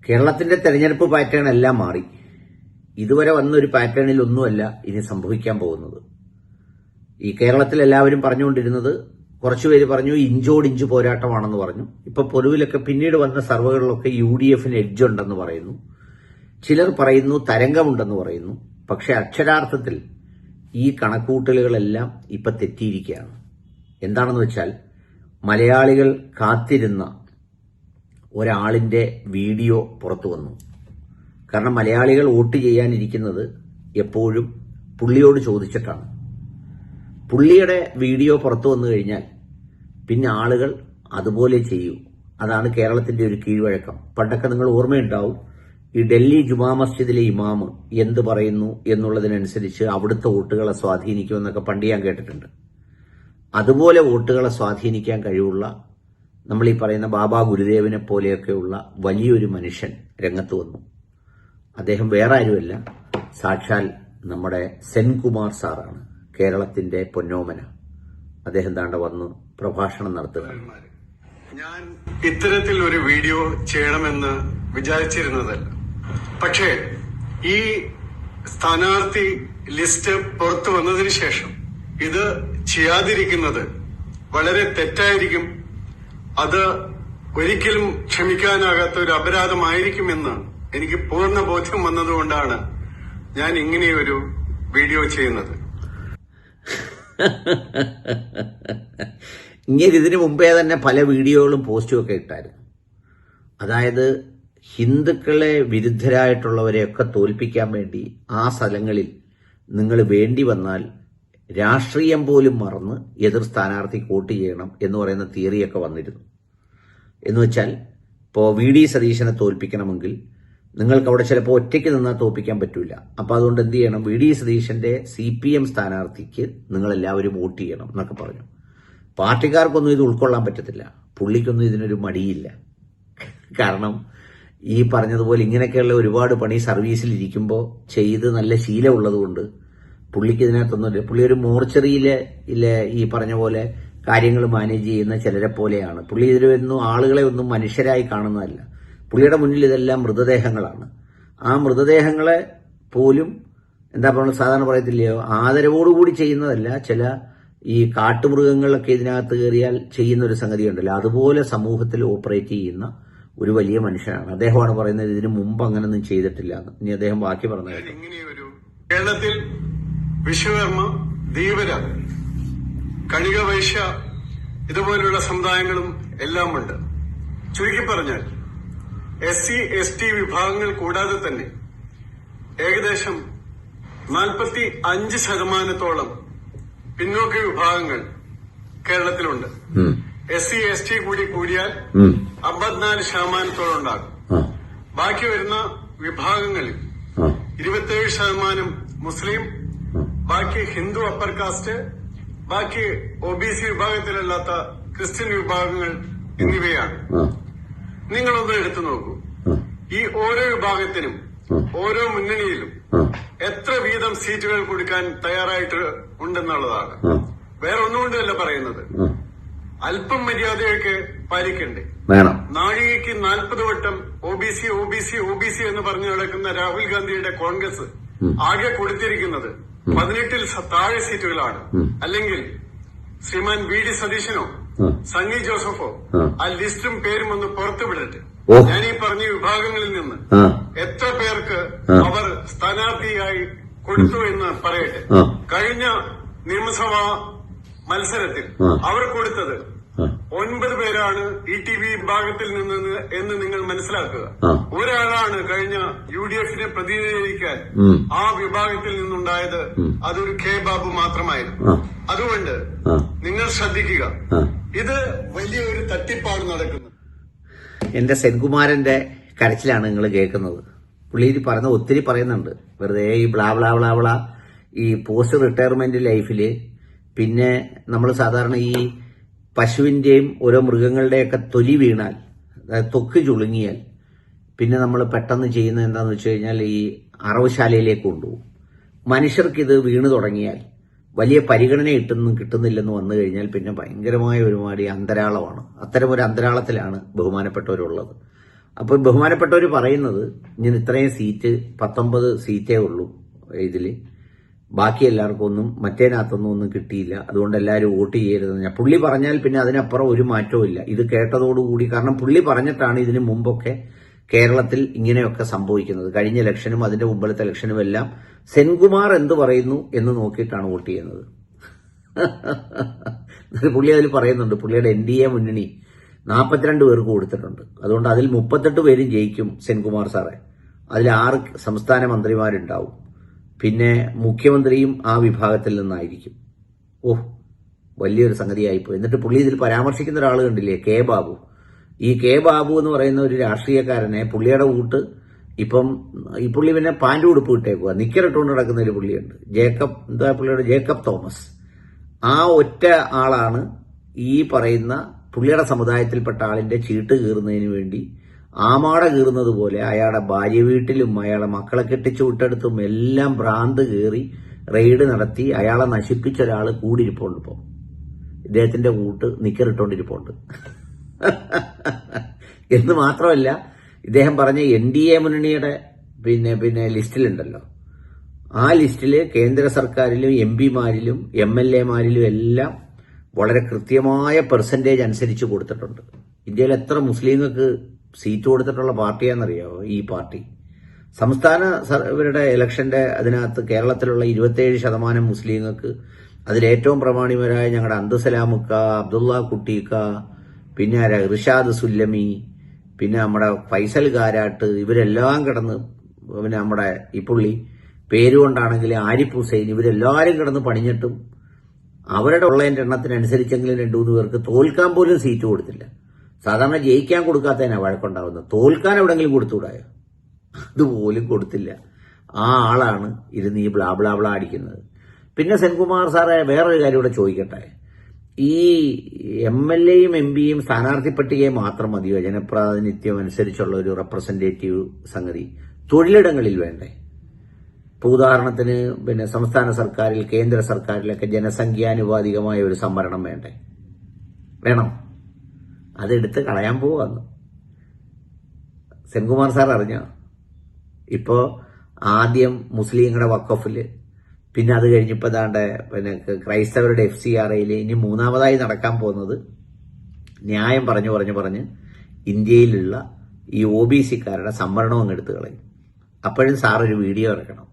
കേരളത്തിന്റെ തെരഞ്ഞെടുപ്പ് പാറ്റേൺ എല്ലാം മാറി. ഇതുവരെ വന്നൊരു പാറ്റേണിൽ ഒന്നുമല്ല ഇനി സംഭവിക്കാൻ പോകുന്നത്. ഈ കേരളത്തിൽ എല്ലാവരും പറഞ്ഞുകൊണ്ടിരുന്നത്, കുറച്ചുപേര് പറഞ്ഞു ഇഞ്ചോടിഞ്ച് പോരാട്ടമാണെന്ന് പറഞ്ഞു. ഇപ്പൊ പൊതുവിലൊക്കെ പിന്നീട് വന്ന സർവേകളിലൊക്കെ UDFന് എഡ്ജ് ഉണ്ടെന്ന് പറയുന്നു. ചിലർ പറയുന്നു തരംഗമുണ്ടെന്ന് പറയുന്നു. പക്ഷെ അക്ഷരാർത്ഥത്തിൽ ഈ കണക്കുകൂട്ടലുകളെല്ലാം ഇപ്പൊ തെറ്റിയിരിക്കുകയാണ്. എന്താണെന്ന് വെച്ചാൽ, മലയാളികൾ കാത്തിരുന്ന ഒരാളിന്റെ വീഡിയോ പുറത്തു വന്നു. കാരണം മലയാളികൾ വോട്ട് ചെയ്യാനിരിക്കുന്നത് എപ്പോഴും പുള്ളിയോട് ചോദിച്ചിട്ടാണ്. പുള്ളിയുടെ വീഡിയോ പുറത്തു വന്നു കഴിഞ്ഞാൽ പിന്നെ ആളുകൾ അതുപോലെ ചെയ്യൂ. അതാണ് കേരളത്തിന്റെ ഒരു കീഴ്വഴക്കം. പണ്ടൊക്കെ നിങ്ങൾ ഓർമ്മയുണ്ടാവും, ഈ ഡൽഹി ജുമാ മസ്ജിദിലെ ഇമാമ് എന്ത് പറയുന്നു എന്നുള്ളതിനനുസരിച്ച് അവിടുത്തെ വോട്ടുകളെ സ്വാധീനിക്കുമെന്നൊക്കെ പണ്ട് ഞാൻ കേട്ടിട്ടുണ്ട്. അതുപോലെ വോട്ടുകളെ സ്വാധീനിക്കാൻ കഴിവുള്ള നമ്മൾ ഈ പറയുന്ന ബാബാ ഗുരുദേവനെ പോലെയൊക്കെയുള്ള വലിയൊരു മനുഷ്യൻ രംഗത്ത് വന്നു. അദ്ദേഹം വേറെ ആരുമല്ല, സാക്ഷാൽ നമ്മുടെ സെൻകുമാർ സാറാണ്, കേരളത്തിന്റെ പൊന്നോമന. അദ്ദേഹം താണ്ട വന്ന് പ്രഭാഷണം നടത്തുക. ഞാൻ ഇത്തരത്തിൽ ഒരു വീഡിയോ ചെയ്യണമെന്ന് വിചാരിച്ചിരുന്നതല്ല. പക്ഷേ ഈ സ്ഥാനാർത്ഥി ലിസ്റ്റ് പുറത്തു വന്നതിന് ശേഷം ഇത് ചെയ്യാതിരിക്കുന്നത് വളരെ തെറ്റായിരിക്കും. അത് ഒരിക്കലും ക്ഷമിക്കാനാകാത്ത ഒരു അപരാധമായിരിക്കുമെന്ന് എനിക്ക് പൂർണ്ണ ബോധ്യം വന്നതുകൊണ്ടാണ് ഞാൻ ഇങ്ങനെയൊരു വീഡിയോ ചെയ്യുന്നത്. ഇങ്ങനെ ഇതിനു മുമ്പേ തന്നെ പല വീഡിയോകളും പോസ്റ്റും ഒക്കെ ഇട്ടായിരുന്നു. അതായത് ഹിന്ദുക്കളെ വിരുദ്ധരായിട്ടുള്ളവരെയൊക്കെ തോൽപ്പിക്കാൻ വേണ്ടി ആ സ്ഥലങ്ങളിൽ നിങ്ങൾ വേണ്ടി വന്നാൽ രാഷ്ട്രീയം പോലും മറന്ന് എതിർ സ്ഥാനാർത്ഥിക്ക് വോട്ട് ചെയ്യണം എന്ന് പറയുന്ന തിയറിയൊക്കെ വന്നിരുന്നു. എന്ന് വെച്ചാൽ, ഇപ്പോൾ VD സതീശനെ തോൽപ്പിക്കണമെങ്കിൽ നിങ്ങൾക്ക് അവിടെ ചിലപ്പോൾ ഒറ്റയ്ക്ക് നിന്നാൽ തോൽപ്പിക്കാൻ പറ്റൂല. അപ്പൊ അതുകൊണ്ട് എന്ത് ചെയ്യണം, VD സതീശന്റെ CPM സ്ഥാനാർത്ഥിക്ക് നിങ്ങൾ എല്ലാവരും വോട്ട് ചെയ്യണം എന്നൊക്കെ പറഞ്ഞു. പാർട്ടിക്കാർക്കൊന്നും ഇത് ഉൾക്കൊള്ളാൻ പറ്റത്തില്ല. പുള്ളിക്കൊന്നും ഇതിനൊരു മടിയില്ല. കാരണം ഈ പറഞ്ഞതുപോലെ ഇങ്ങനെയൊക്കെയുള്ള ഒരുപാട് പണി സർവീസിൽ ഇരിക്കുമ്പോൾ ചെയ്ത് നല്ല ശീലമുള്ളതുകൊണ്ട് പുള്ളിക്ക് ഇതിനകത്തൊന്നുമില്ല. പുള്ളി ഒരു മോർച്ചറിയിലെ ഈ പറഞ്ഞ പോലെ കാര്യങ്ങൾ മാനേജ് ചെയ്യുന്ന ചിലരെ പോലെയാണ്. പുള്ളി ഇതിലൊന്നും ആളുകളെ ഒന്നും മനുഷ്യരായി കാണുന്നതല്ല. പുള്ളിയുടെ മുന്നിൽ ഇതെല്ലാം മൃതദേഹങ്ങളാണ്. ആ മൃതദേഹങ്ങളെ പോലും എന്താ പറയുക, സാധാരണ പറയത്തില്ലയോ, ആദരവോടുകൂടി ചെയ്യുന്നതല്ല. ചില ഈ കാട്ടുമൃഗങ്ങളൊക്കെ ഇതിനകത്ത് കയറിയാൽ ചെയ്യുന്ന ഒരു സംഗതി ഉണ്ടല്ലോ, അതുപോലെ സമൂഹത്തിൽ ഓപ്പറേറ്റ് ചെയ്യുന്ന ഒരു വലിയ മനുഷ്യനാണ്. അദ്ദേഹമാണ് പറയുന്നത് ഇതിനു മുമ്പ് അങ്ങനൊന്നും ചെയ്തിട്ടില്ല എന്ന്. ഇനി അദ്ദേഹം ബാക്കി പറഞ്ഞു. ഇങ്ങനെയൊരു കേരളത്തിൽ വിശ്വകർമ്മ, ധീവര, കണിക വൈശ്യ ഇതുപോലുള്ള സമുദായങ്ങളും എല്ലാം ഉണ്ട്. ചുരുക്കി പറഞ്ഞാൽ SC ST വിഭാഗങ്ങൾ കൂടാതെ തന്നെ ഏകദേശം 45% പിന്നോക്ക വിഭാഗങ്ങൾ കേരളത്തിലുണ്ട്. SC ST കൂടി കൂടിയാൽ 54% ഉണ്ടാകും. ബാക്കി വരുന്ന വിഭാഗങ്ങളിൽ 27% മുസ്ലിം, ബാക്കി ഹിന്ദു അപ്പർ കാസ്റ്റ്, ബാക്കി OBC വിഭാഗത്തിലല്ലാത്ത ക്രിസ്ത്യൻ വിഭാഗങ്ങൾ എന്നിവയാണ്. നിങ്ങളൊന്ന് എടുത്തു നോക്കൂ, ഈ ഓരോ വിഭാഗത്തിനും ഓരോ മുന്നണിയിലും എത്ര വീതം സീറ്റുകൾ കൊടുക്കാൻ തയ്യാറായിട്ട് ഉണ്ടെന്നുള്ളതാണ്. വേറെ ഒന്നുകൊണ്ടല്ല പറയുന്നത്, അല്പം മര്യാദയൊക്കെ പാലിക്കണ്ടേ. നാഴികയ്ക്ക് 40 വട്ടം OBC OBC OBC എന്ന് പറഞ്ഞു നടക്കുന്ന രാഹുൽ ഗാന്ധിയുടെ കോൺഗ്രസ് ആകെ കൊടുത്തിരിക്കുന്നത് 18-ൽ താഴെ സീറ്റുകളാണ്. അല്ലെങ്കിൽ ശ്രീമാൻ VD സതീശനോ സണ്ണി ജോസഫോ ആ ലിസ്റ്റും പേരും ഒന്ന് പുറത്തുവിടട്ടെ. ഞാൻ ഈ പറഞ്ഞ വിഭാഗങ്ങളിൽ നിന്ന് എത്ര പേർക്ക് അവർ സ്ഥാനാർത്ഥിയായി കൊടുത്തു എന്ന് പറയട്ടെ. കഴിഞ്ഞ നിയമസഭാ മത്സരത്തിൽ അവർ കൊടുത്തത് 9 പേരാണ് ETV വിഭാഗത്തിൽ നിന്ന് എന്ന് നിങ്ങൾ മനസ്സിലാക്കുക. ഒരാളാണ് കഴിഞ്ഞ UDFനെ പ്രതിനിധീകരിക്കാൻ ആ വിഭാഗത്തിൽ നിന്നുണ്ടായത്. അതൊരു K ബാബു മാത്രമായിരുന്നു. അതുകൊണ്ട് നിങ്ങൾ ശ്രദ്ധിക്കുക, ഇത് വലിയൊരു തട്ടിപ്പാണ് നടക്കുന്നത്. എന്റെ സെൻകുമാരന്റെ കരച്ചിലാണ് നിങ്ങൾ കേൾക്കുന്നത്. പുള്ളി പറയുന്ന ഒത്തിരി പറയുന്നുണ്ട്, വെറുതെ ഈ ബ്ലാ ബ്ലാ ബ്ലാ ബ്ലാ. ഈ പോസ്റ്റ് റിട്ടയർമെന്റ് ലൈഫില് പിന്നെ നമ്മൾ സാധാരണ ഈ പശുവിന്റെയും ഓരോ മൃഗങ്ങളുടെയൊക്കെ തൊലി വീണാൽ, അതായത് തൊക്ക് ചുളുങ്ങിയാൽ, പിന്നെ നമ്മൾ പെട്ടെന്ന് ചെയ്യുന്നത് എന്താണെന്ന് വെച്ച് കഴിഞ്ഞാൽ ഈ അറവുശാലയിലേക്ക് കൊണ്ടുപോകും. മനുഷ്യർക്കിത് വീണു തുടങ്ങിയാൽ വലിയ പരിഗണന കിട്ടുന്നില്ലെന്ന് വന്നു കഴിഞ്ഞാൽ പിന്നെ ഭയങ്കരമായ ഒരുപാട് അന്തരാളമാണ്. അത്തരമൊരു അന്തരാളത്തിലാണ് ബഹുമാനപ്പെട്ടവരുള്ളത്. അപ്പോൾ ബഹുമാനപ്പെട്ടവർ പറയുന്നത് ഇങ്ങനെ ഇത്രയും സീറ്റ് 19 സീറ്റേ ഉള്ളൂ ഇതില്, ബാക്കി എല്ലാവർക്കും ഒന്നും മറ്റേനകത്തൊന്നും ഒന്നും കിട്ടിയില്ല, അതുകൊണ്ട് എല്ലാവരും വോട്ട് ചെയ്യരുതെന്ന് ഞാൻ പുള്ളി പറഞ്ഞാൽ പിന്നെ അതിനപ്പുറം ഒരു മാറ്റവും ഇല്ല. ഇത് കേട്ടതോടുകൂടി, കാരണം പുള്ളി പറഞ്ഞിട്ടാണ് ഇതിനു മുമ്പൊക്കെ കേരളത്തിൽ ഇങ്ങനെയൊക്കെ സംഭവിക്കുന്നത്. കഴിഞ്ഞ ഇലക്ഷനും അതിന്റെ മുമ്പത്തെ ഇലക്ഷനും എല്ലാം സെൻകുമാർ എന്ത് പറയുന്നു എന്ന് നോക്കിയിട്ടാണ് വോട്ട് ചെയ്യുന്നത്. പുള്ളി അതിൽ പറയുന്നുണ്ട്, പുള്ളിയുടെ NDA മുന്നണി 42 പേർക്ക് കൊടുത്തിട്ടുണ്ട്, അതുകൊണ്ട് അതിൽ 38 പേരും ജയിക്കും സെൻകുമാർ സാറെ. അതിൽ 6 സംസ്ഥാന മന്ത്രിമാരുണ്ടാവും, പിന്നെ മുഖ്യമന്ത്രിയും ആ വിഭാഗത്തിൽ നിന്നായിരിക്കും. വലിയൊരു സംഗതിയായിപ്പോയി. എന്നിട്ട് പുള്ളി ഇതിൽ പരാമർശിക്കുന്ന ഒരാൾ കണ്ടില്ലേ, കെ ബാബു. ഈ കെ ബാബു എന്ന് പറയുന്ന ഒരു രാഷ്ട്രീയക്കാരനെ പുള്ളിയുടെ കൂട്ട് ഇപ്പം ഈ പുള്ളി പിന്നെ പാൻറ് ഉടുപ്പ് ഇട്ടേക്കുക, നിക്കറിട്ടുകൊണ്ട് നടക്കുന്ന ഒരു പുള്ളിയുണ്ട്, പുള്ളിയുടെ ജേക്കബ് തോമസ്. ആ ഒറ്റ ആളാണ് ഈ പറയുന്ന പുള്ളിയുടെ സമുദായത്തിൽപ്പെട്ട ആളിന്റെ ചീട്ട് കീറുന്നതിന് വേണ്ടി ആമാട കീറുന്നത് പോലെ അയാളുടെ ഭാര്യ വീട്ടിലും അയാളെ മക്കളെ കെട്ടിച്ചു വിട്ടെടുത്തും എല്ലാം ഭ്രാന്ത് കയറി റെയ്ഡ് നടത്തി അയാളെ നശിപ്പിച്ച ഒരാൾ കൂടിയിരിപ്പുണ്ട്. ഇപ്പം ഇദ്ദേഹത്തിന്റെ കൂട്ട് നിക്കറിട്ടോണ്ടിരിപ്പുണ്ട്. എന്ന് മാത്രമല്ല, ഇദ്ദേഹം പറഞ്ഞ NDA മുന്നണിയുടെ പിന്നെ ലിസ്റ്റിലുണ്ടല്ലോ, ആ ലിസ്റ്റില് കേന്ദ്ര സർക്കാരിലും MP-മാരിലും MLA-മാരിലും എല്ലാം വളരെ കൃത്യമായ പെർസെന്റേജ് അനുസരിച്ച് കൊടുത്തിട്ടുണ്ട്. ഇന്ത്യയിൽ എത്ര മുസ്ലിങ്ങൾക്ക് സീറ്റ് കൊടുത്തിട്ടുള്ള പാർട്ടിയാണെന്നറിയാമോ ഈ പാർട്ടി? സംസ്ഥാന ഇവരുടെ ഇലക്ഷന്റെ അതിനകത്ത് കേരളത്തിലുള്ള 27% മുസ്ലിങ്ങൾക്ക്, അതിലേറ്റവും പ്രമാണിമാരായ ഞങ്ങളുടെ അബ്ദുസലാമുക്ക, അബ്ദുള്ള കുട്ടിക്ക, പിന്നെ റിഷാദ് സുല്ലമി, പിന്നെ നമ്മുടെ ഫൈസൽ കാരാട്ട്, ഇവരെല്ലാം കിടന്ന്, പിന്നെ നമ്മുടെ ഈ പുള്ളി പേരുകൊണ്ടാണെങ്കിൽ ആരിഫ് ഹുസൈൻ, ഇവരെല്ലാവരും കിടന്ന് പണിഞ്ഞിട്ടും അവരുടെ ഉള്ളതിന്റെ എണ്ണത്തിനനുസരിച്ചെങ്കിലും 2-3 പേർക്ക് തോൽക്കാൻ പോലും സീറ്റ് കൊടുത്തില്ല. സാധാരണ ജയിക്കാൻ കൊടുക്കാത്തതിനാണ് വഴക്കുണ്ടാവുന്നത്, തോൽക്കാൻ എവിടെങ്കിലും കൊടുത്തുകൂടായോ? അതുപോലും കൊടുത്തില്ല. ആ ആളാണ് ഇരുന്ന് ഈ ബ്ലാ ബ്ലാ ബ്ലാ അടിക്കുന്നത്. പിന്നെ സെൻകുമാർ സാറെ വേറൊരു കാര്യം ഇവിടെ ചോദിക്കട്ടെ, ഈ MLA-യും MP-യും സ്ഥാനാർത്ഥി പട്ടികയെ മാത്രം മതിയോ ജനപ്രാതിനിധ്യം അനുസരിച്ചുള്ള ഒരു റെപ്രസെന്റേറ്റീവ് സംഗതി? തൊഴിലിടങ്ങളിൽ വേണ്ടേ? ഇപ്പോൾ ഉദാഹരണത്തിന് പിന്നെ സംസ്ഥാന സർക്കാരിൽ, കേന്ദ്ര സർക്കാരിലൊക്കെ ജനസംഖ്യാനുപാതികമായ ഒരു സംവരണം വേണ്ടേ? വേണം. അതെടുത്ത് കളയാൻ പോവാന്ന് സെൻകുമാർ സാർ അറിഞ്ഞോ? ഇപ്പോ ആദ്യം മുസ്ലിങ്ങളുടെ വഖഫില്, പിന്നെ അത് കഴിഞ്ഞപ്പോൾ ദാണ്ട് പിന്നെ ക്രൈസ്തവരുടെ FCRAയിൽ, ഇനി 3ാമതായി നടക്കാൻ പോകുന്നത് ന്യായം പറഞ്ഞ് ഇന്ത്യയിലുള്ള ഈ OBC-ക്കാരുടെ സംവരണവും അങ്ങ് എടുത്ത് കളയും. അപ്പോഴും സാർ ഒരു വീഡിയോ ഇറക്കണം.